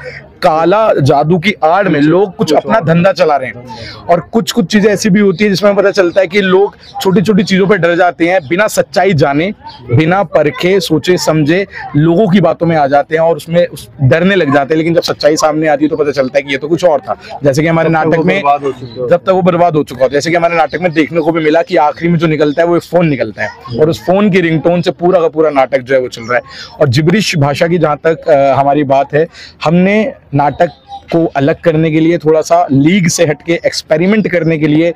काला जादू की आड़ में लोग कुछ अपना धंधा चला रहे हैं। और कुछ कुछ चीजें ऐसी भी होती है जिसमें पता चलता है कि लोग छोटी छोटी चीजों पर डर जाते हैं, बिना सच्चाई जाने, बिना परखे सोचे समझे लोगों की बातों में आ जाते हैं और उसमें डरने लग जाते हैं। लेकिन जब सच्चाई सामने आती है तो पता चलता है कि ये तो कुछ और था। जैसे कि हमारे नाटक में, जब तक वो बर्बाद हो चुका होता है, जैसे कि हमारे नाटक में देखने को भी मिला कि आखिरी में जो निकलता है वो एक फोन निकलता है और उस फोन की रिंगटोन से पूरा का पूरा नाटक जो है वो चल रहा है। और जिब्रिश भाषा की जहां तक हमारी बात है, हमने नाटक को अलग करने के लिए, थोड़ा सा लीग से हटके एक्सपेरिमेंट करने के लिए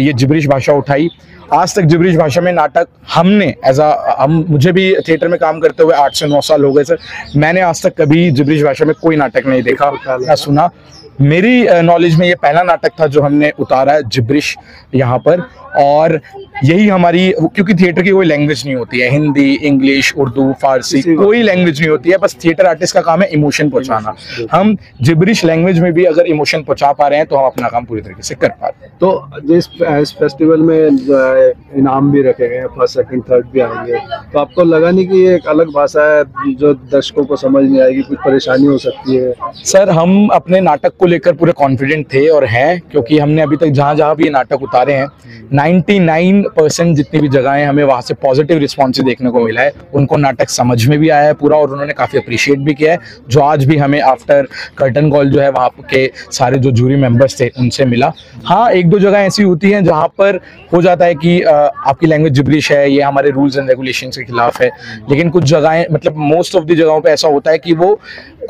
ये जिब्रिश भाषा उठाई। आज तक जिब्रिश भाषा में नाटक हमने मुझे भी थिएटर में काम करते हुए 8 से 9 साल हो गए सर, मैंने आज तक कभी जिब्रिश भाषा में कोई नाटक नहीं देखा ना सुना। मेरी नॉलेज में ये पहला नाटक था जो हमने उतारा है जिब्रिश यहाँ पर। और यही हमारी, क्योंकि थिएटर की कोई लैंग्वेज नहीं होती है, हिंदी, इंग्लिश, उर्दू, फारसी, कोई लैंग्वेज नहीं होती है। बस थिएटर आर्टिस्ट का काम है इमोशन पहुंचाना। हम जिब्रिश लैंग्वेज में भी अगर इमोशन पहुंचा पा रहे हैं तो हम अपना काम पूरी तरीके से कर पा रहे हैं। तो इस फेस्टिवल में जो है इनाम भी रखे गए हैं, फर्स्ट सेकंड थर्ड भी आएंगे, तो आपको लगा नहीं कि ये एक अलग भाषा है जो दर्शकों को समझ नहीं आएगी, कुछ परेशानी हो सकती है? सर हम अपने नाटक को लेकर पूरे कॉन्फिडेंट थे और हैं, क्योंकि हमने अभी तक जहाँ जहाँ भी ये नाटक उतारे हैं 99% जितनी भी जगहें हमें वहाँ से पॉजिटिव रिस्पॉन्स देखने को मिला है। उनको नाटक समझ में भी आया है पूरा और उन्होंने काफ़ी अप्रिशिएट भी किया है। जो आज भी हमें आफ्टर कर्टन कॉल जो है वहाँ के सारे जो जूरी मेंबर्स थे उनसे मिला। हाँ, 1-2 जगह ऐसी होती हैं जहाँ पर हो जाता है कि आपकी लैंग्वेज जिब्रिश है, ये हमारे रूल्स एंड रेगुलेशंस के खिलाफ है। लेकिन कुछ जगहें, मतलब मोस्ट ऑफ द जगहों पे ऐसा होता है कि वो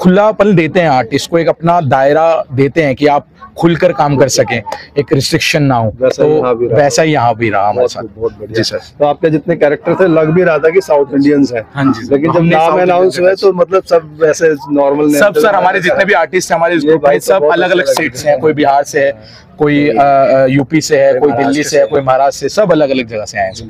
खुलापन देते हैं, आर्टिस्ट को एक अपना दायरा देते हैं कि आप खुलकर काम कर सकें, एक रिस्ट्रिक्शन ना हो। तो वैसा ही यहाँ भी रहा हमारे साथ। जी सर। तो आपके जितने कैरेक्टर थे लग भी रहा था कि साउथ इंडियंस हैं। हाँ जी। लेकिन जब नाम अनाउंस हुए तो मतलब सब वैसे नॉर्मल सब सर हमारे जितने भी आर्टिस्ट हैं हमारे ग्रुप में सब अलग अलग स्टेट से हैं। कोई बिहार से है, कोई यूपी से है, कोई दिल्ली से है, कोई महाराष्ट्र से, सब अलग अलग जगह से आए हैं।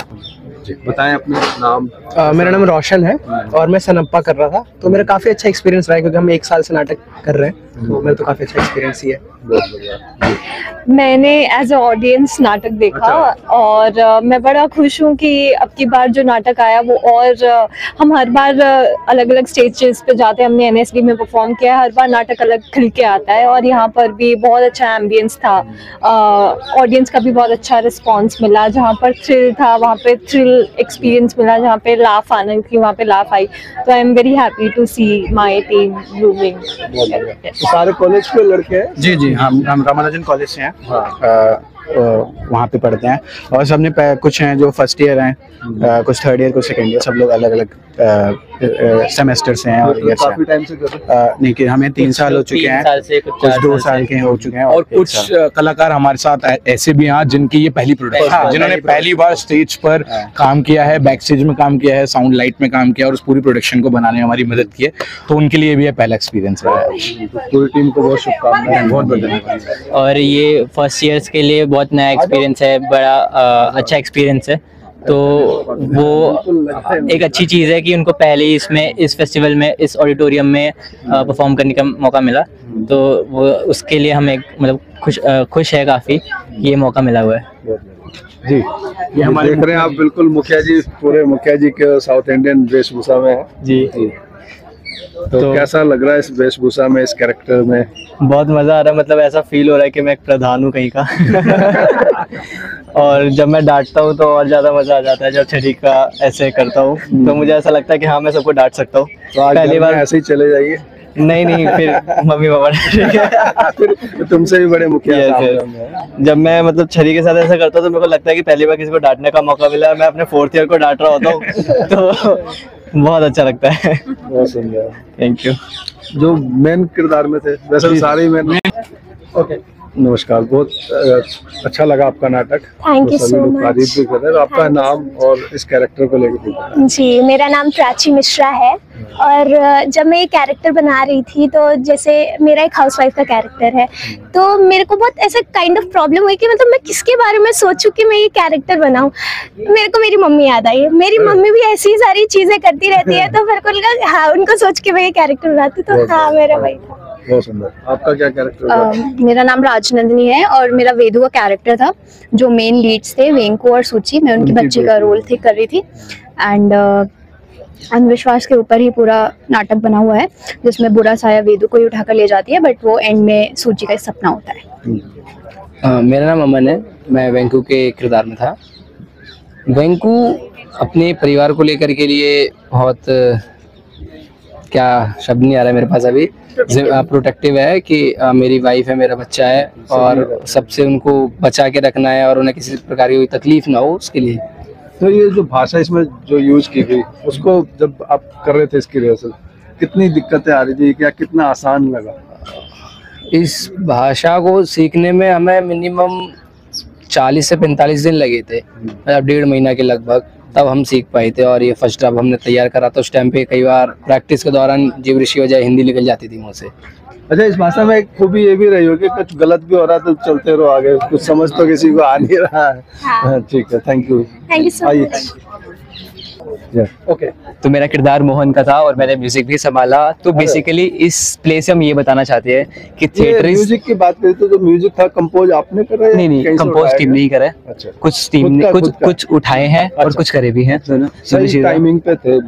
बताएं अपना नाम। मेरा नाम रोशन है और मैं सनप्पा कर रहा था, तो मेरा काफ़ी अच्छा एक्सपीरियंस रहा है क्योंकि हम 1 साल से नाटक कर रहे हैं। तो मेरा तो काफी अच्छा एक्सपीरियंस ही है। बहुत बढ़िया। मैंने एज अ ऑडियंस नाटक देखा और मैं बड़ा खुश हूँ कि अब की बार जो नाटक आया वो और हम हर बार अलग अलग स्टेजेस पे जाते हैं, हमने एनएसडी में परफॉर्म किया है, हर बार नाटक अलग खिल के आता है और यहाँ पर भी बहुत अच्छा एम्बियंस था, ऑडियंस का भी बहुत अच्छा रिस्पांस मिला, जहाँ पर थ्रिल था वहाँ पे थ्रिल एक्सपीरियंस मिला, जहाँ पे लाफ आना थी वहाँ पे लाफ आई, तो I am very happy to see my team grooming. सारे कॉलेज के लड़के हैं? जी जी, हम रामानुजन कॉलेज से हैं। वहाँ पे पढ़ते हैं और सबने कुछ हैं जो फर्स्ट ईयर हैं, कुछ थर्ड ईयर, कुछ सेकंड ईयर, सब लोग अलग अलग सेमेस्टर से हैं और ईयर से काफी टाइम से कर रहे हैं? नहीं कि हमें 3 साल हो चुके हैं, कुछ 2 साल के हो चुके हैं और कुछ कलाकार हमारे साथ ऐसे भी हैं जिनकी ये पहली प्रोडक्शन है, जिन्होंने पहली बार स्टेज पर काम किया है, बैक स्टेज में काम किया है, साउंड लाइट में काम किया और उस पूरी प्रोडक्शन को बनाने में हमारी मदद की है, तो उनके लिए भी ये पहला एक्सपीरियंस है। पूरी टीम को बहुत शुभकामनाएं। बहुत बहुत धन्यवाद। और ये फर्स्ट ईयर्स के लिए बहुत नया एक्सपीरियंस है, बड़ा अच्छा एक्सपीरियंस है, तो वो एक अच्छी चीज़ है कि उनको पहले ही इसमें इस फेस्टिवल में इस ऑडिटोरियम में परफॉर्म करने का मौका मिला, तो वो उसके लिए हम एक मतलब खुश है काफ़ी ये मौका मिला हुआ है। जी, ये हमारे देख रहे हैं आप, बिल्कुल मुखिया जी, पूरे मुखिया जी के साउथ इंडियन वेशभूषा में है जी। तो कैसा लग रहा है इस वेशभूषा में, इस कैरेक्टर में? बहुत मज़ा आ रहा है, मतलब ऐसा फील हो रहा है कि मैं एक प्रधान हूँ कहीं का और जब मैं डांटता हूँ तो और ज़्यादा मज़ा आ जाता है, जब छड़ी का ऐसे करता हूँ तो मुझे ऐसा लगता है कि हाँ मैं सबको डांट सकता हूँ। तो पहली बार ऐसे ही चले जाइए? नहीं, फिर मम्मी पापा फिर तुमसे भी बड़े मुखिया। जब मैं मतलब छड़ी के साथ ऐसा करता हूँ तो मेरे को लगता है कि पहली बार किसी को डांटने का मौका मिला, मैं अपने 4th ईयर को डांट रहा होता हूँ तो बहुत अच्छा लगता है। बहुत सुंदर, थैंक यू। जो मेन किरदार में थे, वैसे सारे मेन। ओके, नमस्कार, बहुत अच्छा लगा आपका नाटक। Thank you so much. तारीफ भी कर रहे हैं। आपका नाम और इस कैरेक्टर को लेकर? जी, मेरा नाम प्राची मिश्रा है और जब मैं ये कैरेक्टर बना रही थी तो जैसे मेरा एक हाउसवाइफ का कैरेक्टर है, तो मेरे को बहुत ऐसा काइंड ऑफ प्रॉब्लम हुई कि मतलब मैं किसके बारे में सोचूं कि मैं ये कैरेक्टर बनाऊं। मेरे को मेरी मम्मी याद आई, मेरी मम्मी भी ऐसी सारी चीजें करती रहती है, तो मेरे को लगा हाँ उनको सोच के मैं ये कैरेक्टर बनाती, तो हाँ मेरा वही था। बहुत सुंदर। आपका क्या कैरेक्टर? मेरा नाम राजनंदिनी है और मेरा वेदू का कैरेक्टर था, जो मेन लीड्स थे वेंकू और सूची, मैं उनकी बच्ची का रोल कर रही थी एंड अंधविश्वास के ऊपर ही पूरा नाटक बना हुआ है, जिसमें बुरा साया वेदू को ही उठाकर ले जाती है, बट वो एंड में सूची का सपना होता है। मेरा नाम अमन है, मैं वेंकू के किरदार में था। वेंकू अपने परिवार को लेकर के लिए बहुत, क्या शब्द नहीं आ रहा है मेरे पास अभी, प्रोटेक्टिव है कि मेरी वाइफ है, मेरा बच्चा है और सबसे उनको बचा के रखना है और उन्हें किसी प्रकार की कोई तकलीफ ना हो उसके लिए। तो ये जो भाषा इसमें जो यूज की गई, उसको जब आप कर रहे थे इसकी रिहर्सल, कितनी दिक्कतें आ रही थी, क्या कितना आसान लगा? इस भाषा को सीखने में हमें मिनिमम 40 से 45 दिन लगे थे, मतलब 1.5 महीना के लगभग, तब हम सीख पाए थे। और ये फर्स्ट ड्राफ्ट हमने तैयार करा था, उस टाइम पे कई बार प्रैक्टिस के दौरान जीव ऋषि वजह हिंदी निकल जाती थी मुँह से। अच्छा, इस भाषा में एक खूबी ये भी रही होगी, कुछ गलत भी हो रहा है तो चलते रहो आगे, कुछ समझ तो किसी को आ नहीं रहा है। हाँ, ठीक है, thank you. Thank you so much. Okay, तो मेरा किरदार मोहन का था और मैंने म्यूजिक भी संभाला। तो बेसिकली इस प्ले से हम ये बताना चाहते हैं कि थिएटर म्यूजिक की बात करें तो जो म्यूजिक था कंपोज आपने करा है? नहीं, कंपोज टीम नहीं करा है। अच्छा, कुछ टीम ने कुछ उठाए हैं और कुछ करे भी हैं। सही टाइमिंग पे थे।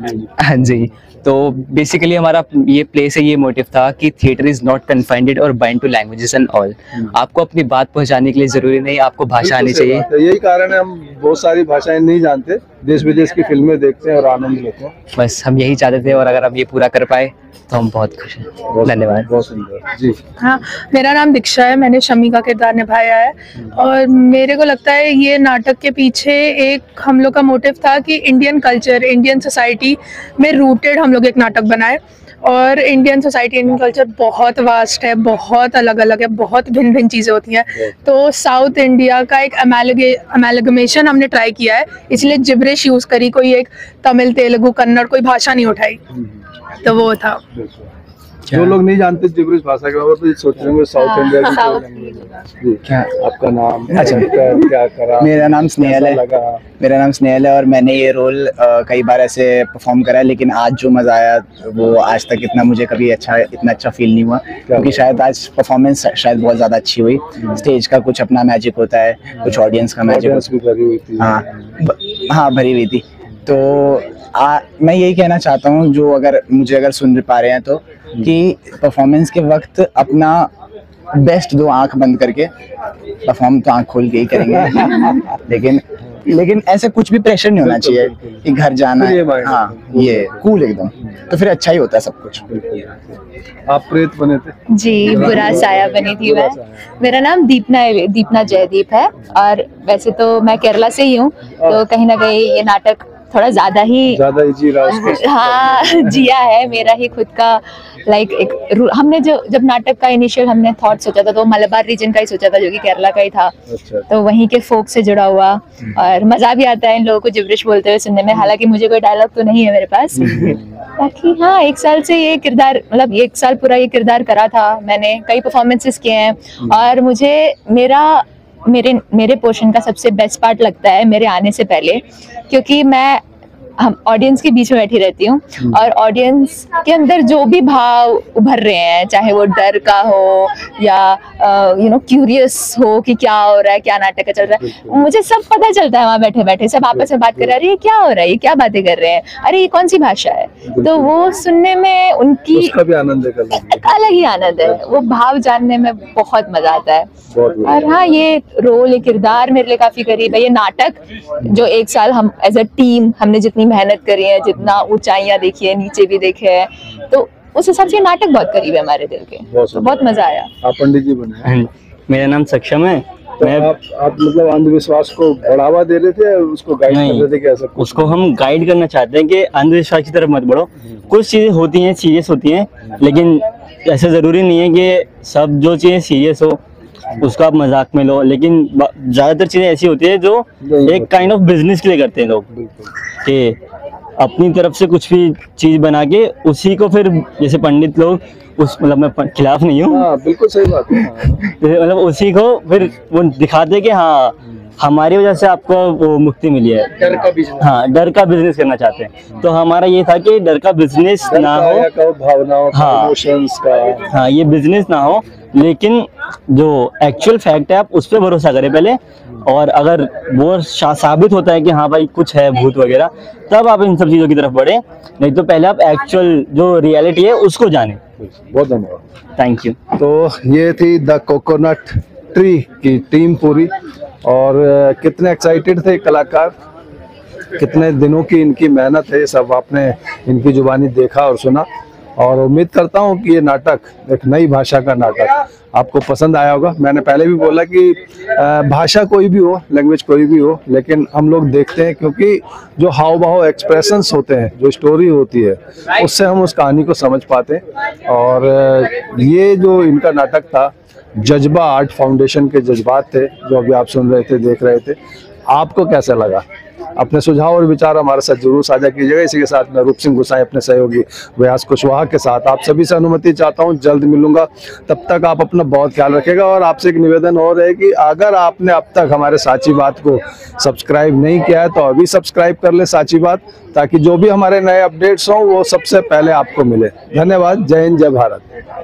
हाँ जी, तो बेसिकली हमारा ये प्ले से ये मोटिव था कि थिएटर इज नॉट कन्फाइंड और bind to languages and all. आपको अपनी बात पहुंचाने के लिए जरूरी नहीं आपको भाषा आनी चाहिए। यही कारण है हम बहुत सारी भाषाएं नहीं जानते, देश विदेश की फिल्में देखते हैं और आनंद लेते हैं। बस हम यही चाहते थे और अगर हम ये पूरा कर पाए तो हम बहुत खुश हैं। धन्यवाद। बहुत सुंदर जी। हाँ, मेरा नाम दीक्षा है, मैंने शमी का किरदार निभाया है और मेरे को लगता है ये नाटक के पीछे एक हम लोग का मोटिव था कि इंडियन कल्चर, इंडियन सोसाइटी में रूटेड हम लोग एक नाटक बनाए। और इंडियन सोसाइटी, इंडियन कल्चर बहुत वास्ट है, बहुत अलग अलग है, बहुत भिन्न भिन्न चीज़ें होती हैं। तो साउथ इंडिया का एक अमेलगमेशन हमने ट्राई किया है, इसलिए जिब्रिश यूज़ करी, कोई एक तमिल, तेलुगु, कन्नड़ कोई भाषा नहीं उठाई, तो वो था। जो लोग नहीं जानते जिब्रिश भाषा के बारे में तो सोच रहे होंगे साउथ इंडिया की कोई लैंग्वेज है। जी, क्या आपका नाम? अच्छा, क्या करा? मेरा नाम स्नेहल है। मेरा नाम स्नेहल है और मैंने ये रोल कई बार ऐसे परफॉर्म करा है, लेकिन आज जो मजा आया वो आज तक इतना मुझे कभी इतना अच्छा फील नहीं हुआ, क्योंकि शायद आज परफॉर्मेंस शायद बहुत ज्यादा अच्छी हुई। स्टेज का कुछ अपना मैजिक होता है, कुछ ऑडियंस का मैजिक भी भरी हुई थी। हाँ भरी हुई थी। तो मैं यही कहना चाहता हूँ जो अगर मुझे सुन पा रहे हैं तो, कि परफॉर्मेंस के वक्त अपना बेस्ट दो, आंख बंद करके परफॉर्म तो आंख खोल के ही करेंगे लेकिन ऐसे कुछ भी प्रेशर नहीं होना चाहिए कि घर जाना है। हाँ, ये कूल एकदम, तो फिर अच्छा ही होता है सब कुछ। आप प्रेत बने थे? जी, बुरा साया बनी थी मैं। मेरा नाम दीपना जयदीप है और वैसे तो मैं केरला से ही हूँ, तो कहीं ना कहीं ये नाटक थोड़ा ज्यादा ही जी रहा उसको। हाँ जिया है मेरा ही खुद का हमने जब नाटक का इनिशियल हमने थॉट सोचा था तो मलबार रीजन का ही सोचा था, जो कि केरला का ही था। अच्छा। तो वहीं के फोक से जुड़ा हुआ, और मजा भी आता है इन लोगों को जिब्रिश बोलते हुए सुनने में। हालांकि मुझे कोई डायलॉग तो नहीं है मेरे पास, बाकी हाँ 1 साल से ये किरदार, मतलब 1 साल पूरा ये किरदार करा था मैंने, कई परफॉर्मेंसेस किए हैं, और मुझे मेरे पोर्शन का सबसे बेस्ट पार्ट लगता है मेरे आने से पहले, क्योंकि हम ऑडियंस के बीच में बैठी रहती हूँ और ऑडियंस के अंदर जो भी भाव उभर रहे हैं, चाहे वो डर का हो या क्यूरियस हो कि क्या हो रहा है, क्या नाटक का चल रहा है, मुझे सब पता चलता है। वहाँ बैठे बैठे सब आपस में बात कर रहे हैं, अरे ये क्या हो रहा है, ये क्या बातें कर रहे हैं, अरे ये कौन सी भाषा है। तो वो सुनने में उनकी उसका भी आनंद अलग ही आनंद है, वो भाव जानने में बहुत मजा आता है। और हाँ, ये रोल, ये किरदार मेरे लिए काफी करीब है। ये नाटक जो 1 साल हम एज अ टीम हमने जितनी मेहनत करी है, जितना ऊंचाइयां देखी है, नीचे भी देखे है, तो उस हिसाब से नाटक बहुत करीब है हमारे दिल के, तो बहुत मजा आया। आप पंडित जी बने? मेरा नाम सक्षम है। तो आप मतलब अंधविश्वास को बढ़ावा दे रहे थे, उसको गाइड कर रहे थे कि ऐसा? उसको हम गाइड करना चाहते हैं कि अंधविश्वास की तरफ मत बढ़ो। कुछ चीजें होती हैं सीरियस होती हैं, लेकिन ऐसा जरूरी नहीं है कि सब जो चीजें सीरियस हो उसको आप मजाक में लो। लेकिन ज्यादातर चीजें ऐसी होती है जो एक काइंड ऑफ बिजनेस के लिए करते हैं लोग, कि अपनी तरफ से कुछ भी चीज बना के उसी को फिर, जैसे पंडित लोग उस, मतलब मैं खिलाफ नहीं हूँ, बिल्कुल सही बात है, मतलब उसी को फिर वो दिखाते कि हाँ हमारी वजह से आपको वो मुक्ति मिली है। डर का बिजनेस, हाँ डर का बिजनेस करना चाहते हैं। तो हमारा ये था कि डर का बिजनेस ना हो, भावनाओं का, इमोशंस का, हाँ ये बिजनेस ना हो, लेकिन जो एक्चुअल फैक्ट है आप उस पर भरोसा करें पहले, और अगर वो साबित होता है कि हाँ भाई कुछ है भूत वगैरह, तब आप इन सब चीजों की तरफ बढ़े, नहीं तो पहले आप एक्चुअल जो रियलिटी है उसको जाने। बहुत धन्यवाद, थैंक यू। तो ये थी द कोकोनट ट्री की टीम पूरी, और कितने एक्साइटेड थे कलाकार, कितने दिनों की इनकी मेहनत है, सब आपने इनकी जुबानी देखा और सुना। और उम्मीद करता हूँ कि ये नाटक, एक नई भाषा का नाटक, आपको पसंद आया होगा। मैंने पहले भी बोला कि भाषा कोई भी हो, लैंग्वेज कोई भी हो, लेकिन हम लोग देखते हैं क्योंकि जो हाव भाव एक्सप्रेशंस होते हैं, जो स्टोरी होती है, उससे हम उस कहानी को समझ पाते हैं। और ये जो इनका नाटक था, जज्बा आर्ट फाउंडेशन के जज्बात थे, जो अभी आप सुन रहे थे, देख रहे थे। आपको कैसा लगा? अपने सुझाव और विचार हमारे साथ जरूर साझा कीजिएगा। इसी के साथ मैं रूप सिंह गुसाई अपने सहयोगी व्यास कुशवाहा के साथ आप सभी से अनुमति चाहता हूं, जल्द मिलूंगा। तब तक आप अपना बहुत ख्याल रखिएगा। और आपसे एक निवेदन और है कि अगर आपने अब तक हमारे साची बात को सब्सक्राइब नहीं किया है तो अभी सब्सक्राइब कर ले साची बात, ताकि जो भी हमारे नए अपडेट्स हों वो सबसे पहले आपको मिले। धन्यवाद। जय हिंद, जय भारत।